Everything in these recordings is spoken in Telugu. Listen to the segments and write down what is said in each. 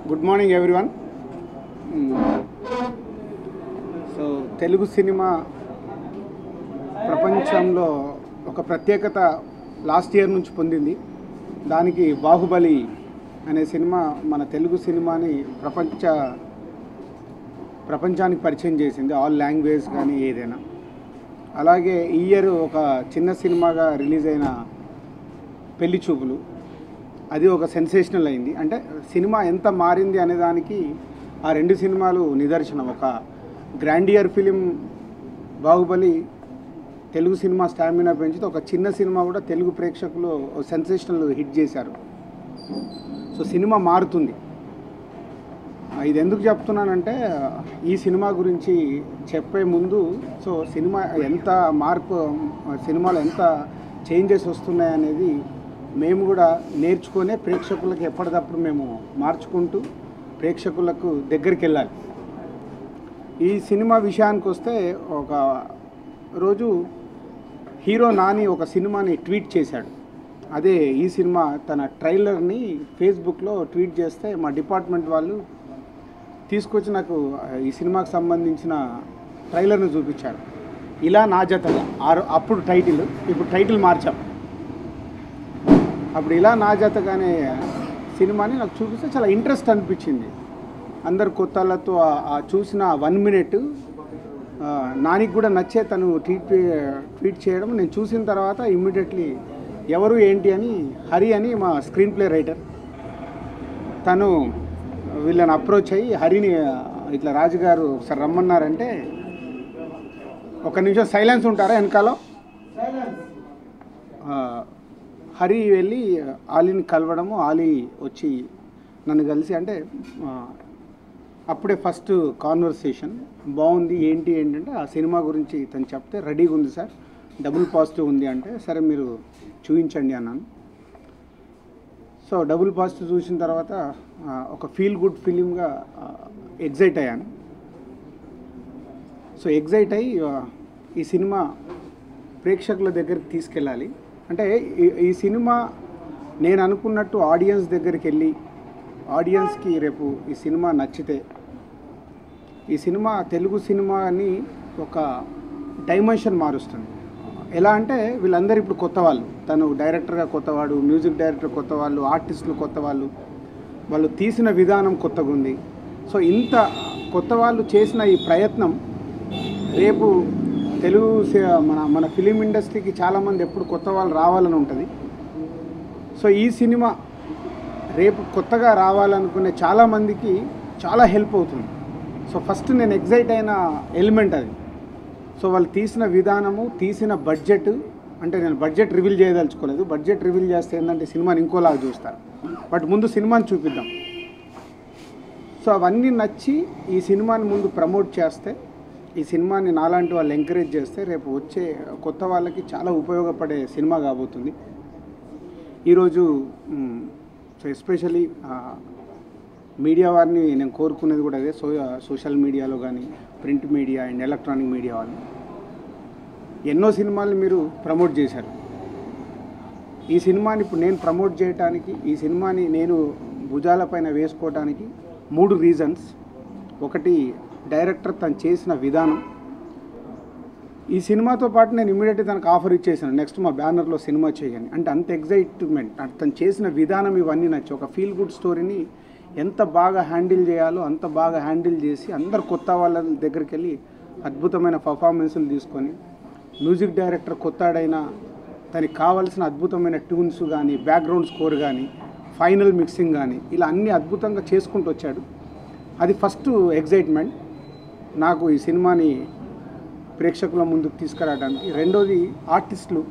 Good morning everyone. So Telugu cinema ప్రపంచంలో ఒక ప్రత్యేకత లాస్ట్ ఇయర్ నుంచి పొందింది. దానికి బాహుబలి అనే సినిమా మన తెలుగు సినిమాని ప్రపంచానికి పరిచయం చేసింది, ఆల్ లాంగ్వేజ్ కానీ ఏదైనా. అలాగే ఈ ఇయర్ ఒక చిన్న సినిమాగా రిలీజ్ అయిన పెళ్లి చూపులు, అది ఒక సెన్సేషనల్ అయింది. అంటే సినిమా ఎంత మారింది అనే దానికి ఆ రెండు సినిమాలు నిదర్శనం. ఒక grandeur film Baahubali Telugu cinema stamina పెంచితే, ఒక చిన్న సినిమా కూడా తెలుగు ప్రేక్షకులు సెన్సేషనల్ హిట్ చేశారు. సో సినిమా మారుతుంది. ఇది ఎందుకు చెప్తున్నానంటే, ఈ సినిమా గురించి చెప్పే ముందు సో సినిమా ఎంత మార్పు, సినిమాలో ఎంత చేంజెస్ వస్తున్నాయనేది మేము కూడా నేర్చుకునే ప్రేక్షకులకు ఎప్పటికప్పుడు మేము మార్చుకుంటూ ప్రేక్షకులకు దగ్గరికి వెళ్ళాలి. ఈ సినిమా విషయానికి వస్తే, ఒక రోజు హీరో నాని ఒక సినిమాని ట్వీట్ చేశాడు. అదే ఈ సినిమా తన ట్రైలర్ని ఫేస్బుక్లో ట్వీట్ చేస్తే మా డిపార్ట్మెంట్ వాళ్ళు తీసుకొచ్చి నాకు ఈ సినిమాకి సంబంధించిన ట్రైలర్ని చూపించారు. ఇలా నా జతగా, అప్పుడు టైటిల్, ఇప్పుడు టైటిల్ మార్చాం. అప్పుడు ఇలా నా జతగానే సినిమాని నాకు చూపిస్తే చాలా ఇంట్రెస్ట్ అనిపించింది. అందరు కొత్తలతో చూసిన 1 minute నానికి కూడా నచ్చే తను ట్వీట్ చేయడం నేను చూసిన తర్వాత ఇమ్మీడియట్లీ ఎవరు ఏంటి అని హరి అని మా స్క్రీన్ ప్లే రైటర్, తను వీళ్ళని అప్రోచ్ అయ్యి హరిని ఇట్లా రాజుగారు ఒకసారి రమ్మన్నారంటే, ఒక నిమిషం సైలెన్స్ ఉంటారా వెనకాల. హరి వెళ్ళి ఆలీని కలవడము, ఆలీ వచ్చి నన్ను కలిసి, అంటే అప్పుడే ఫస్ట్ కాన్వర్సేషన్ బాగుంది, ఏంటంటే ఆ సినిమా గురించి తను చెప్తే, రెడీగా ఉంది సార్, డబుల్ పాజిటివ్ ఉంది అంటే, సరే మీరు చూపించండి అన్నాను. సో డబుల్ పాజిటివ్ చూసిన తర్వాత ఒక ఫీల్ గుడ్ ఫిలింగా ఎగ్జైట్ అయ్యాను. సో ఎగ్జైట్ అయ్యి ఈ సినిమా ప్రేక్షకుల దగ్గరికి తీసుకెళ్ళాలి. అంటే ఈ సినిమా నేను అనుకున్నట్టు ఆడియన్స్ దగ్గరికి వెళ్ళి, ఆడియన్స్కి రేపు ఈ సినిమా నచ్చితే, ఈ సినిమా తెలుగు సినిమాని ఒక డైమెన్షన్ మారుస్తుంది. ఎలా అంటే, వీళ్ళందరూ ఇప్పుడు కొత్త వాళ్ళు, తను డైరెక్టర్గా కొత్తవాడు, మ్యూజిక్ డైరెక్టర్ కొత్త వాళ్ళు, ఆర్టిస్టులు కొత్త వాళ్ళు, వాళ్ళు తీసిన విధానం కొత్తగా ఉంది. సో ఇంత కొత్త వాళ్ళు చేసిన ఈ ప్రయత్నం రేపు తెలుగు మన ఫిలిం ఇండస్ట్రీకి చాలామంది ఎప్పుడు కొత్త వాళ్ళు రావాలని ఉంటుంది. సో ఈ సినిమా రేపు కొత్తగా రావాలనుకునే చాలామందికి చాలా హెల్ప్ అవుతుంది. సో ఫస్ట్ నేను ఎగ్జైట్ అయిన ఎలిమెంట్ అది. సో వాళ్ళు తీసిన విధానము, తీసిన బడ్జెట్, అంటే నేను బడ్జెట్ రివీల్ చేయదలుచుకోలేదు. బడ్జెట్ రివీల్ చేస్తే ఏంటంటే సినిమాని ఇంకోలాగా చూస్తారు. బట్ ముందు సినిమాని చూపిద్దాం. సో అవన్నీ నచ్చి ఈ సినిమాని ముందు ప్రమోట్ చేస్తే, ఈ సినిమాని నాలాంటి వాళ్ళు ఎంకరేజ్ చేస్తే, రేపు వచ్చే కొత్త వాళ్ళకి చాలా ఉపయోగపడే సినిమా కాబోతుంది. ఈరోజు సో ఎస్పెషలీ మీడియా వారిని నేను కోరుకునేది కూడా అదే. సోషల్ మీడియాలో కానీ, print media and electronic media వాళ్ళు ఎన్నో సినిమాలు మీరు ప్రమోట్ చేశారు. ఈ సినిమాని ఇప్పుడు నేను ప్రమోట్ చేయడానికి, ఈ సినిమాని నేను భుజాలపైన వేసుకోవడానికి 3 రీజన్స్. ఒకటి, డైరెక్టర్ తను చేసిన విధానం. ఈ సినిమాతో పాటు నేను ఇమ్మీడియట్గా తనకు ఆఫర్ ఇచ్చేసాను, నెక్స్ట్ మా బ్యానర్లో సినిమా చేయని. అంటే అంత ఎగ్జైట్మెంట్, తను చేసిన విధానం ఇవన్నీ నచ్చి, ఒక ఫీల్ గుడ్ స్టోరీని ఎంత బాగా హ్యాండిల్ చేయాలో అంత బాగా హ్యాండిల్ చేసి, అందరు కొత్త వాళ్ళ దగ్గరికి వెళ్ళి అద్భుతమైన పర్ఫార్మెన్స్లు తీసుకొని, మ్యూజిక్ డైరెక్టర్ కొత్తాడైనా తనకి కావాల్సిన అద్భుతమైన ట్యూన్స్ కానీ, బ్యాక్గ్రౌండ్ స్కోర్ కానీ, ఫైనల్ మిక్సింగ్ కానీ, ఇలా అన్నీ అద్భుతంగా చేసుకుంటూ వచ్చాడు. అది ఫస్ట్ ఎగ్జైట్మెంట్ నాకు ఈ సినిమాని ప్రేక్షకుల ముందుకు తీసుకురావడానికి. రెండోది, ఆర్టిస్టులు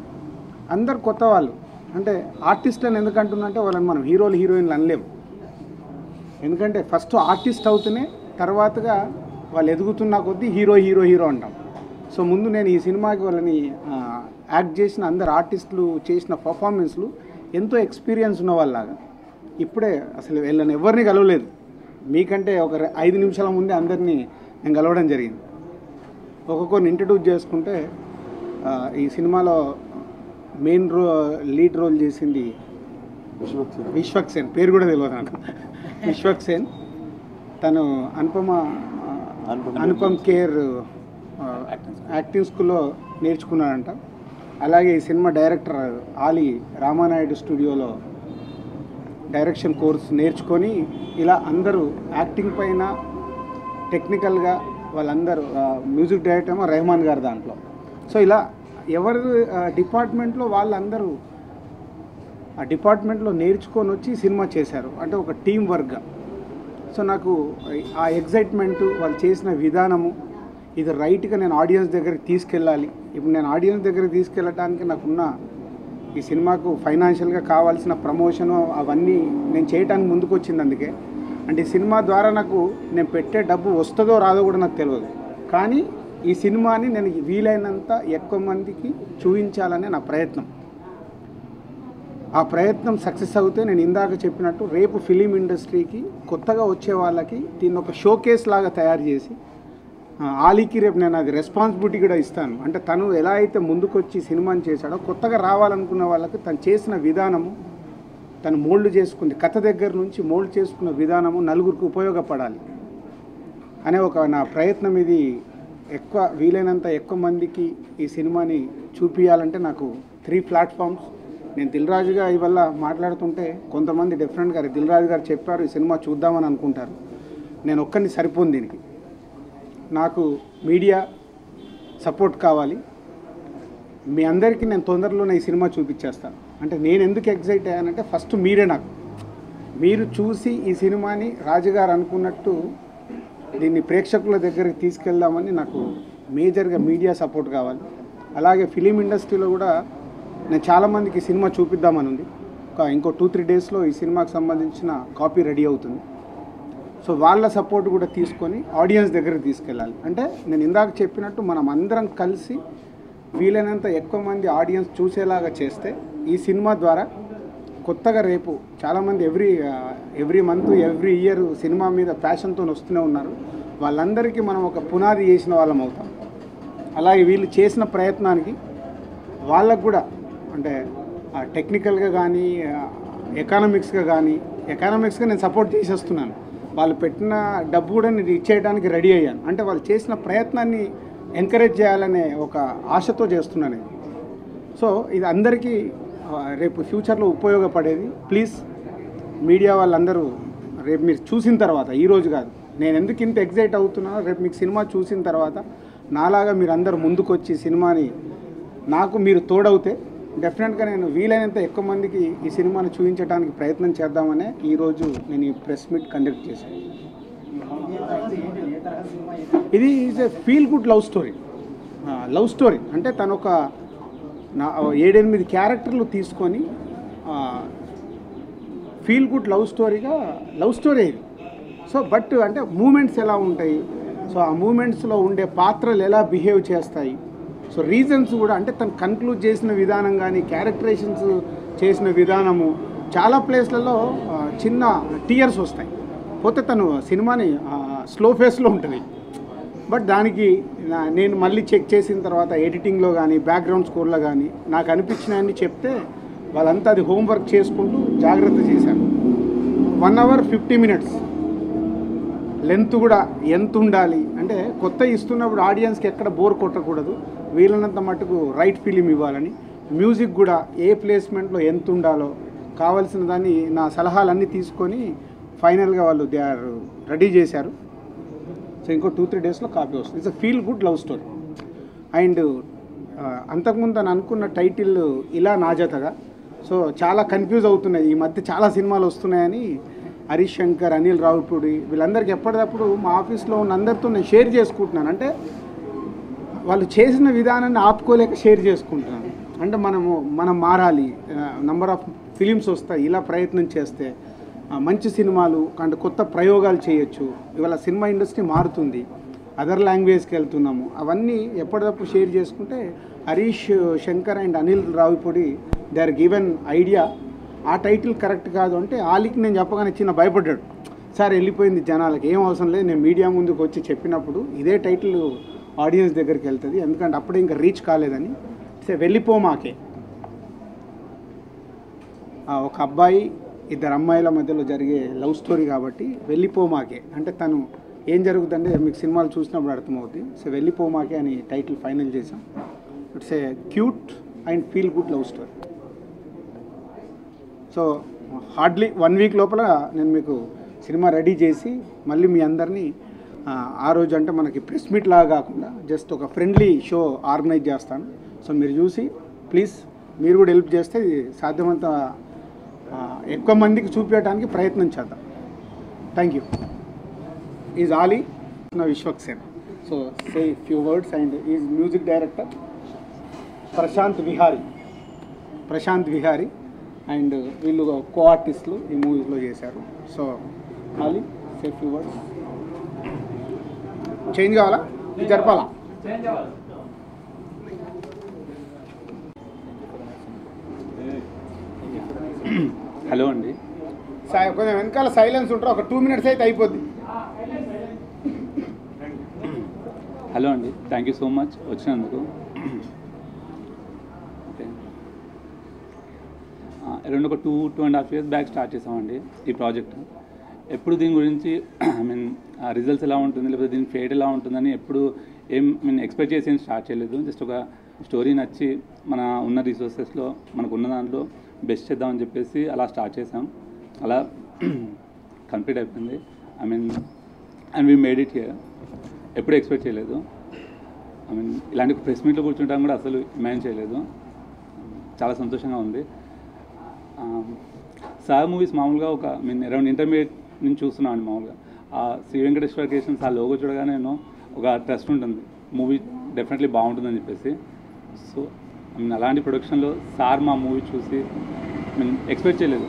అందరు కొత్త వాళ్ళు. అంటే ఆర్టిస్టులను ఎందుకంటున్నంటే, వాళ్ళని మనం హీరోలు హీరోయిన్లు అనలేము. ఎందుకంటే ఫస్ట్ ఆర్టిస్ట్ అవుతూనే తర్వాతగా వాళ్ళు ఎదుగుతున్న కొద్దీ హీరో అంటాం. సో ముందు నేను ఈ సినిమాకి వాళ్ళని యాక్ట్ చేసిన అందరు ఆర్టిస్టులు చేసిన పర్ఫార్మెన్స్లు ఎంతో ఎక్స్పీరియన్స్ ఉన్న వాళ్ళలాగా. ఇప్పుడే అసలు వీళ్ళని ఎవరిని కలవలేదు, మీకంటే ఒక 5 నిమిషాల ముందే అందరినీ నేను కలవడం జరిగింది. ఒక్కొక్కరిని ఇంట్రడ్యూస్ చేసుకుంటే, ఈ సినిమాలో మెయిన్ లీడ్ రోల్ చేసింది విశ్వక్ సేన్, పేరు కూడా తెలియదు నాకు. విశ్వక్ సేన్ తను అనుపమ్ కేర్ యాక్టింగ్ స్కూల్లో నేర్చుకున్నాడంట. అలాగే ఈ సినిమా డైరెక్టర్ ఆలీ రామానాయుడు స్టూడియోలో డైరెక్షన్ కోర్స్ నేర్చుకొని ఇలా అందరూ యాక్టింగ్ పైన టెక్నికల్గా వాళ్ళందరూ మ్యూజిక్ డైరెక్టర్ ఏమో రెహమాన్ గారు దాంట్లో. సో ఇలా ఎవరు డిపార్ట్మెంట్లో వాళ్ళందరూ ఆ డిపార్ట్మెంట్లో నేర్చుకొని వచ్చి సినిమా చేశారు, అంటే ఒక టీం వర్క్గా. సో నాకు ఆ ఎగ్జైట్మెంటు, వాళ్ళు చేసిన విధానము, ఇది రైట్గా నేను ఆడియన్స్ దగ్గరికి తీసుకెళ్ళాలి. ఇప్పుడు నేను ఆడియన్స్ దగ్గరికి తీసుకెళ్ళడానికి నాకున్న ఈ సినిమాకు ఫైనాన్షియల్గా కావాల్సిన ప్రమోషను అవన్నీ నేను చేయడానికి ముందుకు వచ్చింది. అందుకే అంటే ఈ సినిమా ద్వారా నాకు నేను పెట్టే డబ్బు వస్తుందో రాదో కూడా నాకు తెలియదు, కానీ ఈ సినిమాని నేను వీలైనంత ఎక్కువ మందికి చూపించాలనే నా ప్రయత్నం. ఆ ప్రయత్నం సక్సెస్ అవుతే నేను ఇందాక చెప్పినట్టు రేపు ఫిలిం ఇండస్ట్రీకి కొత్తగా వచ్చే వాళ్ళకి దీన్ని ఒక షోకేస్ లాగా తయారు చేసి ఆలీకి రేపు నేను అది రెస్పాన్సిబిలిటీ కూడా ఇస్తాను. అంటే తను ఎలా అయితే ముందుకొచ్చి సినిమాని చేశాడో కొత్తగా రావాలనుకున్న వాళ్ళకి తను చేసిన విధానము, తను మోల్డ్ చేసుకుంది కథ దగ్గర నుంచి మోల్డ్ చేసుకున్న విధానము నలుగురికి ఉపయోగపడాలి అనే ఒక నా ప్రయత్నం. ఇది వీలైనంత ఎక్కువ మందికి ఈ సినిమాని చూపించాలంటే నాకు 3 ప్లాట్ఫామ్స్. నేను దిల్ రాజుగా ఇవల్ల మాట్లాడుతుంటే కొంతమంది డిఫరెంట్గా దిల్ రాజు గారు చెప్పారు ఈ సినిమా చూద్దామని అనుకుంటారు. నేను ఒక్కరిని సరిపోను దీనికి. నాకు మీడియా సపోర్ట్ కావాలి. మీ అందరికీ నేను తొందరలోనే ఈ సినిమా చూపించేస్తాను. అంటే నేను ఎందుకు ఎగ్జైట్ అయ్యానంటే ఫస్ట్ మీరే, నాకు మీరు చూసి ఈ సినిమాని రాజుగారు అనుకున్నట్టు దీన్ని ప్రేక్షకుల దగ్గరికి తీసుకెళ్దామని నాకు మేజర్గా మీడియా సపోర్ట్ కావాలి. అలాగే ఫిలిం ఇండస్ట్రీలో కూడా నేను చాలామందికి ఈ సినిమా చూపిద్దామని ఉంది. ఇంకో 2-3 డేస్లో ఈ సినిమాకి సంబంధించిన కాపీ రెడీ అవుతుంది. సో వాళ్ళ సపోర్ట్ కూడా తీసుకొని ఆడియన్స్ దగ్గరికి తీసుకెళ్ళాలి. అంటే నేను ఇందాక చెప్పినట్టు మనం అందరం కలిసి వీలైనంత ఎక్కువ మంది ఆడియన్స్ చూసేలాగా చేస్తే ఈ సినిమా ద్వారా కొత్తగా రేపు చాలామంది every month every year cinema మీద ప్యాషన్తో వస్తూనే ఉన్నారు. వాళ్ళందరికీ మనం ఒక పునాది చేసిన వాళ్ళం అవుతాం. అలాగే వీళ్ళు చేసిన ప్రయత్నానికి వాళ్ళకు కూడా అంటే టెక్నికల్గా కానీ ఎకనామిక్స్గా నేను సపోర్ట్ చేసేస్తున్నాను. వాళ్ళు పెట్టిన డబ్బు కూడా నేను ఇచ్చేయడానికి రెడీ అయ్యాను. అంటే వాళ్ళు చేసిన ప్రయత్నాన్ని ఎంకరేజ్ చేయాలనే ఒక ఆశతో చేస్తున్నాను ఇది. సో ఇది అందరికీ రేపు ఫ్యూచర్లో ఉపయోగపడేది. ప్లీజ్ మీడియా వాళ్ళందరూ రేపు మీరు చూసిన తర్వాత, ఈరోజు కాదు, నేను ఎందుకు ఇంత ఎగ్జైట్ అవుతున్నానో రేపు మీకు సినిమా చూసిన తర్వాత నాలాగా మీరు అందరూ ముందుకొచ్చి సినిమాని నాకు మీరు తోడవుతే డెఫినెట్గా నేను వీలైనంత ఎక్కువ మందికి ఈ సినిమాని చూపించడానికి ప్రయత్నం చేద్దామనే ఈరోజు నేను ఈ ప్రెస్ మీట్ కండక్ట్ చేశాను. ఇది is a feel good love story. అంటే తను ఒక 7-8 క్యారెక్టర్లు తీసుకొని ఫీల్ గుడ్ లవ్ స్టోరీ ఇది. సో బట్ అంటే మూమెంట్స్ ఎలా ఉంటాయి, సో ఆ మూమెంట్స్లో ఉండే పాత్రలు ఎలా బిహేవ్ చేస్తాయి, సో రీజన్స్ కూడా అంటే తను కన్క్లూడ్ చేసిన విధానం కానీ క్యారెక్టరైజేషన్స్ చేసిన విధానము చాలా ప్లేస్లలో చిన్న టీయర్స్ వస్తాయి. పోతే తను సినిమాని స్లో ఫేస్లో ఉంటుంది. బట్ దానికి నేను మళ్ళీ చెక్ చేసిన తర్వాత ఎడిటింగ్లో కానీ బ్యాక్గ్రౌండ్ స్కోర్లో కానీ నాకు అనిపించినవన్నీ చెప్తే వాళ్ళంతా అది హోంవర్క్ చేసుకుంటూ జాగ్రత్త చేశాను. 1 hour 50 minutes లెంత్ కూడా ఎంత ఉండాలి అంటే కొత్త ఇస్తున్నప్పుడు ఆడియన్స్కి ఎక్కడ బోర్ కొట్టకూడదు, వీలైనంత మటుకు రైట్ ఫిలిం ఇవ్వాలని. మ్యూజిక్ కూడా ఏ ప్లేస్మెంట్లో ఎంత ఉండాలో కావాల్సిన దాన్ని నా సలహాలన్నీ తీసుకొని ఫైనల్గా వాళ్ళు దే ఆర్ రెడీ చేశారు. సో ఇంకో 2-3 డేస్లో కాపీ వస్తుంది. It's a feel good love story. And అంతకుముందు అని అనుకున్న టైటిల్ ఇలా నాజతగా, సో చాలా కన్ఫ్యూజ్ అవుతున్నాయి ఈ మధ్య, చాలా సినిమాలు వస్తున్నాయని హరీష్ శంకర్, అనిల్ రావిపూడి వీళ్ళందరికీ ఎప్పటికప్పుడు మా ఆఫీస్లో ఉన్న అందరితో నేను షేర్ చేసుకుంటున్నాను. అంటే వాళ్ళు చేసిన విధానాన్ని ఆపుకోలేక షేర్ చేసుకుంటున్నాను. అంటే మనం మారాలి, నంబర్ ఆఫ్ ఫిలిమ్స్ వస్తాయి, ఇలా ప్రయత్నం చేస్తే మంచి సినిమాలు అంటే కొత్త ప్రయోగాలు చేయొచ్చు. ఇవాళ సినిమా ఇండస్ట్రీ మారుతుంది, అదర్ లాంగ్వేజ్కి వెళ్తున్నాము, అవన్నీ ఎప్పటికప్పుడు షేర్ చేసుకుంటే Harish Shankar and Anil Ravipudi they are given idea. ఆ టైటిల్ కరెక్ట్ కాదు అంటే ఆలీకి నేను చెప్పగానే చిన్న భయపడ్డాడు. సార్ వెళ్ళిపోయింది జనాలకి, ఏం అవసరం లేదు, నేను మీడియా ముందుకు వచ్చి చెప్పినప్పుడు ఇదే టైటిల్ ఆడియన్స్ దగ్గరికి వెళ్తుంది, ఎందుకంటే అప్పుడే ఇంకా రీచ్ కాలేదని. వెళ్ళిపోమాకే ఒక అబ్బాయి ఇద్దరు అమ్మాయిల మధ్యలో జరిగే లవ్ స్టోరీ కాబట్టి వెళ్ళిపోమాకే అంటే తను ఏం జరుగుతుందంటే మీకు సినిమాలు చూసినప్పుడు అర్థమవుతుంది. సో వెళ్ళిపోమాకే అని టైటిల్ ఫైనల్ చేసాం. It's a cute and feel good love story. So hardly 1 week లోపల నేను మీకు సినిమా రెడీ చేసి మళ్ళీ మీ అందరినీ ఆ రోజు అంటే మనకి ప్రెస్ మీట్ లాగా కాకుండా జస్ట్ ఒక ఫ్రెండ్లీ షో ఆర్గనైజ్ చేస్తాను. సో మీరు చూసి ప్లీజ్ మీరు కూడా హెల్ప్ చేస్తే సాధ్యమంత ఎక్కువ మందికి చూపించడానికి ప్రయత్నం చేద్దాం. Thank you. ఈజ్ ఆలీ నా Vishwaksen. So say few words and is music director Prashanth Vihari and వీళ్ళు కో ఆర్టిస్టులు ఈ మూవీస్లో చేశారు. So Ali say few words. Change కావాలా జరపాలా? హలో అండి. కొంచెం వెనకాల సైలెన్స్ ఉంటారు, ఒక 2 minutes అయితే అయిపోద్ది. హలో అండి, థ్యాంక్ యూ సో మచ్ వచ్చినందుకు. ఓకే, అరౌండ్ ఒక 2.5 years బ్యాక్ స్టార్ట్ చేసామండి ఈ ప్రాజెక్ట్. ఎప్పుడు దీని గురించి రిజల్ట్స్ ఎలా ఉంటుంది లేకపోతే దీని ఫేట్ ఎలా ఉంటుందని ఎప్పుడు ఎక్స్పెక్ట్ చేసి ఏం స్టార్ట్ చేయలేదు. జస్ట్ ఒక స్టోరీ నచ్చి మన ఉన్న రిసోర్సెస్లో మనకు ఉన్న దాంట్లో బెస్ట్ చేద్దామని చెప్పేసి అలా స్టార్ట్ చేసాం. అలా కంప్లీట్ అయిపోయింది. And we made it here. ఎప్పుడు ఎక్స్పెక్ట్ చేయలేదు. ఇలాంటి ప్రెస్ మీట్లో కూర్చుంటాం కూడా అసలు ఇమాజిన్ చేయలేదు. చాలా సంతోషంగా ఉంది. సార్ మూవీస్ మామూలుగా ఒక అరౌండ్ ఇంటర్మీడియట్ నుంచి చూస్తున్నాను అండి. మామూలుగా ఆ శ్రీ వెంకటేశ్వర క్రియేషన్స్ ఆ లోగో చూడగానే నేను ఒక ట్రస్ట్ ఉంటుంది, మూవీ డెఫినెట్లీ బాగుంటుందని చెప్పేసి. సో అలాంటి ప్రొడక్షన్లో సార్ మా మూవీ చూసి ఎక్స్పెక్ట్ చేయలేదు.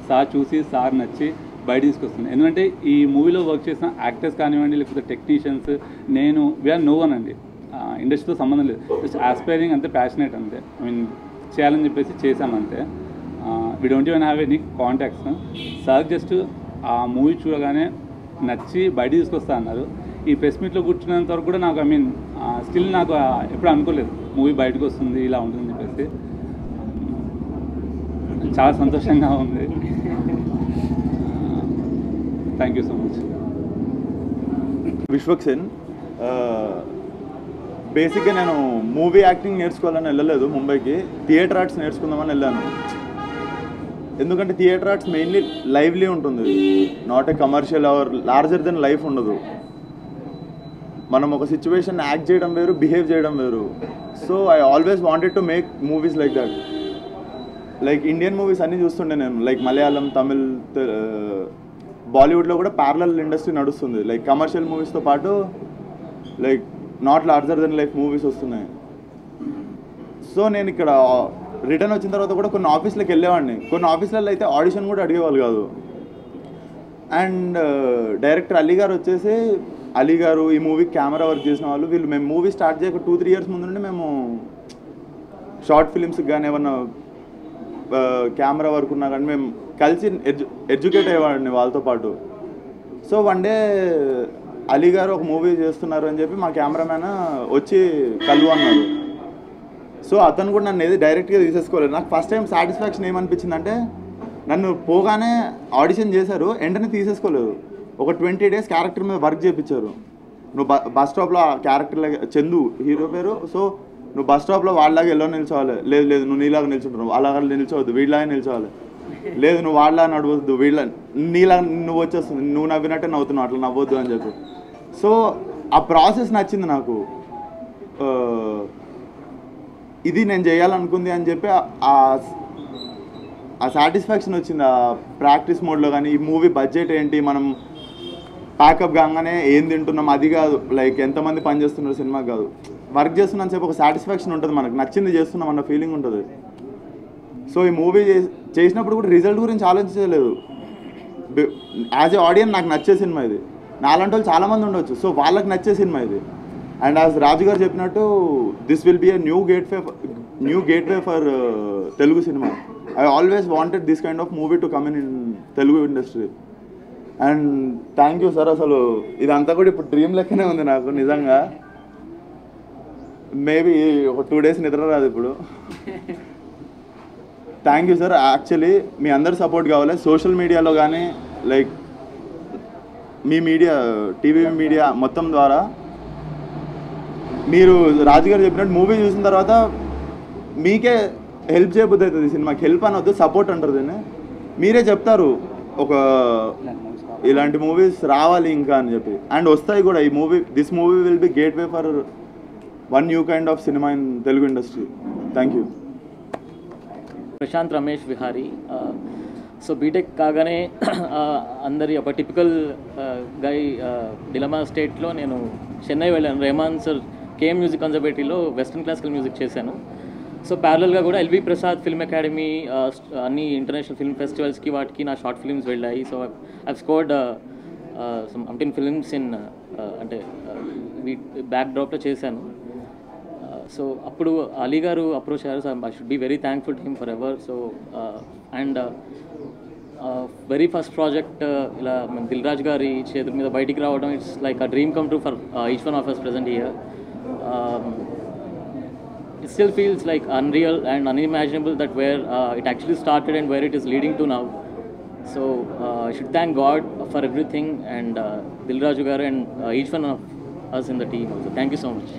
సార్ చూసి సార్ నచ్చి బయట తీసుకొస్తుంది. ఎందుకంటే ఈ మూవీలో వర్క్ చేసిన యాక్టర్స్ కానివ్వండి లేకపోతే టెక్నీషియన్స్, నేను వీఆర్ నో వన్ అండి. ఇండస్ట్రీతో సంబంధం లేదు. జస్ట్ ఆస్పైరింగ్ అంతే, ప్యాషనేట్ అంతే. చేయాలని చెప్పేసి చేశామంతే. We don't even have any contacts. Sir just ఆ మూవీ చూడగానే నచ్చి బయట తీసుకొస్తా అన్నారు. ఈ ప్రెస్ మీట్లో కూర్చున్నంత వరకు కూడా నాకు స్టిల్ నాకు ఎప్పుడు అనుకోలేదు మూవీ బయటకు వస్తుంది ఇలా ఉంటుందని చెప్పేసి. చాలా సంతోషంగా ఉంది. Thank you so much. Vishwaksen. బేసిక్గా నేను మూవీ యాక్టింగ్ నేర్చుకోవాలని వెళ్ళలేదు ముంబైకి. థియేటర్ ఆర్ట్స్ నేర్చుకుందామని వెళ్ళాను. ఎందుకంటే థియేటర్ ఆర్ట్స్ మెయిన్లీ లైవ్లీ ఉంటుంది, not a commercial or larger than life ఉండదు. మనం ఒక సిచ్యువేషన్ యాక్ట్ చేయడం వేరు, బిహేవ్ చేయడం వేరు. So I always wanted to make movies like that. Like Indian movies అన్నీ చూస్తుండే నేను. లైక్ మలయాళం, తమిళ్, బాలీవుడ్లో కూడా ప్యారలల్ ఇండస్ట్రీ నడుస్తుంది. లైక్ కమర్షియల్ మూవీస్తో పాటు like not larger than life movies వస్తున్నాయి. సో నేను ఇక్కడ రిటర్న్ వచ్చిన తర్వాత కూడా కొన్ని ఆఫీస్లోకి వెళ్ళేవాడిని. కొన్ని ఆఫీసులలో అయితే ఆడిషన్ కూడా అడిగేవాళ్ళు కాదు. అండ్ డైరెక్టర్ అలీ గారు వచ్చేసి, అలీ గారు ఈ మూవీకి కెమెరా వర్క్ చేసిన వాళ్ళు, వీళ్ళు మేము మూవీ స్టార్ట్ చేయక 2-3 years ముందు నుండి మేము షార్ట్ ఫిలిమ్స్కి కానీ ఏమన్నా కెమెరా వర్క్ ఉన్నా కానీ మేము కలిసి ఎడ్యుకేట్ అయ్యేవాడిని వాళ్ళతో పాటు. సో వన్ డే అలీ గారు ఒక మూవీ చేస్తున్నారు అని చెప్పి మా కెమెరామ్యాన్ వచ్చి కలువు అన్నారు. సో అతను కూడా నన్ను ఏది డైరెక్ట్గా తీసేసుకోలేదు. నాకు ఫస్ట్ టైం సాటిస్ఫాక్షన్ ఏమనిపించిందంటే, నన్ను పోగానే ఆడిషన్ చేశారు, వెంటనే తీసేసుకోలేదు. ఒక 20 days క్యారెక్టర్ మీద వర్క్ చేయించారు. నువ్వు బస్ స్టాప్లో ఆ క్యారెక్టర్ చందు హీరో పేరు. సో నువ్వు బస్ స్టాప్లో వాళ్ళలాగా ఎలా నిల్చోవాలి, లేదు లేదు నువ్వు నీలాగా నిల్చుంటున్నావు, అలాగా నిల్చోవద్దు, వీళ్ళలాగా నిల్చోవాలి, లేదు నువ్వు వాళ్ళలా నడవద్దు, నీలాగా నువ్వు వచ్చేస్తుంది, నువ్వు నవ్వినట్టే నవ్వుతున్నావు, అట్లా నవ్వద్దు అని చెప్పి. సో ఆ ప్రాసెస్ నచ్చింది నాకు. ఇది నేను చేయాలనుకుంది అని చెప్పి ఆ సాటిస్ఫాక్షన్ వచ్చింది ఆ ప్రాక్టీస్ మోడ్లో. కానీ ఈ మూవీ బడ్జెట్ ఏంటి, మనం ప్యాకప్ కాగానే ఏం తింటున్నాం అది కాదు, లైక్ ఎంతమంది పని చేస్తున్నారు సినిమాకి కాదు, వర్క్ చేస్తున్నాను చెప్పి ఒక సాటిస్ఫాక్షన్ ఉంటుంది, మనకు నచ్చింది చేస్తున్నాం అన్న ఫీలింగ్ ఉంటుంది. సో ఈ మూవీ చేసినప్పుడు కూడా రిజల్ట్ గురించి ఆలోచించలేదు. యాజ్ ఏ ఆడియన్స్ నాకు నచ్చే సినిమా ఇది. నాలాంటి వాళ్ళు చాలామంది ఉండొచ్చు, సో వాళ్ళకి నచ్చే సినిమా ఇది. అండ్ యాజ్ రాజు గారు చెప్పినట్టు this will be a new gateway for Telugu cinema. I always wanted this kind of movie to come in Telugu industry. And thank you sir. అసలు ఇదంతా కూడా ఇప్పుడు డ్రీమ్ లెక్కనే ఉంది నాకు నిజంగా. మేబీ ఒక 2 days నిద్ర రాదు ఇప్పుడు. Thank you sir. యాక్చువల్లీ మీ అందరి సపోర్ట్ కావాలి. సోషల్ మీడియాలో కానీ లైక్ మీ మీడియా, టీవీ మీడియా మొత్తం ద్వారా మీరు రాజు గారు చెప్పినట్టు మూవీ చూసిన తర్వాత మీకే హెల్ప్ చేయబుద్ధి అవుతుంది. సినిమాకి హెల్ప్ అనొద్దు, సపోర్ట్ అంటారు దీన్ని. మీరే చెప్తారు ఒక ఇలాంటి మూవీస్ రావాలి ఇంకా అని చెప్పి, అండ్ వస్తాయి కూడా. ఈ movie, this movie will be gateway for one new kind of cinema in Telugu industry. Thank you. Prashanth Ramesh Vihari. So BTech కాగానే అందరి ఒక టిపికల్ గై డిలమా స్టేట్లో నేను చెన్నై వెళ్ళాను. రెహమాన్ సార్ కేఎం మ్యూజిక్ కన్జర్వేటరీలో వెస్ట్రన్ క్లాసికల్ మ్యూజిక్ చేశాను. సో ప్యారలల్గా కూడా ఎల్వి ప్రసాద్ ఫిల్మ్ అకాడమీ అన్ని ఇంటర్నేషనల్ ఫిల్మ్ ఫెస్టివల్స్కి వాటికి నా షార్ట్ ఫిల్మ్స్ వెళ్ళాయి. So I've scored some 18 films in అంటే బ్యాక్ డ్రాప్లో చేశాను. సో అప్పుడు అలీ గారు అప్రోచ్ అయ్యారు. So I should be very thankful to him for ever. So and very first project ఇలా మన దిల్ రాజు గారి చేతుల మీద బయటికి రావడం, it's like a dream come true for each one of us present here. It still feels like unreal and unimaginable that where it actually started and where it is leading to now. So I should thank God for everything, and Dil Raju garu and each one of us in the team also. Thank you so much.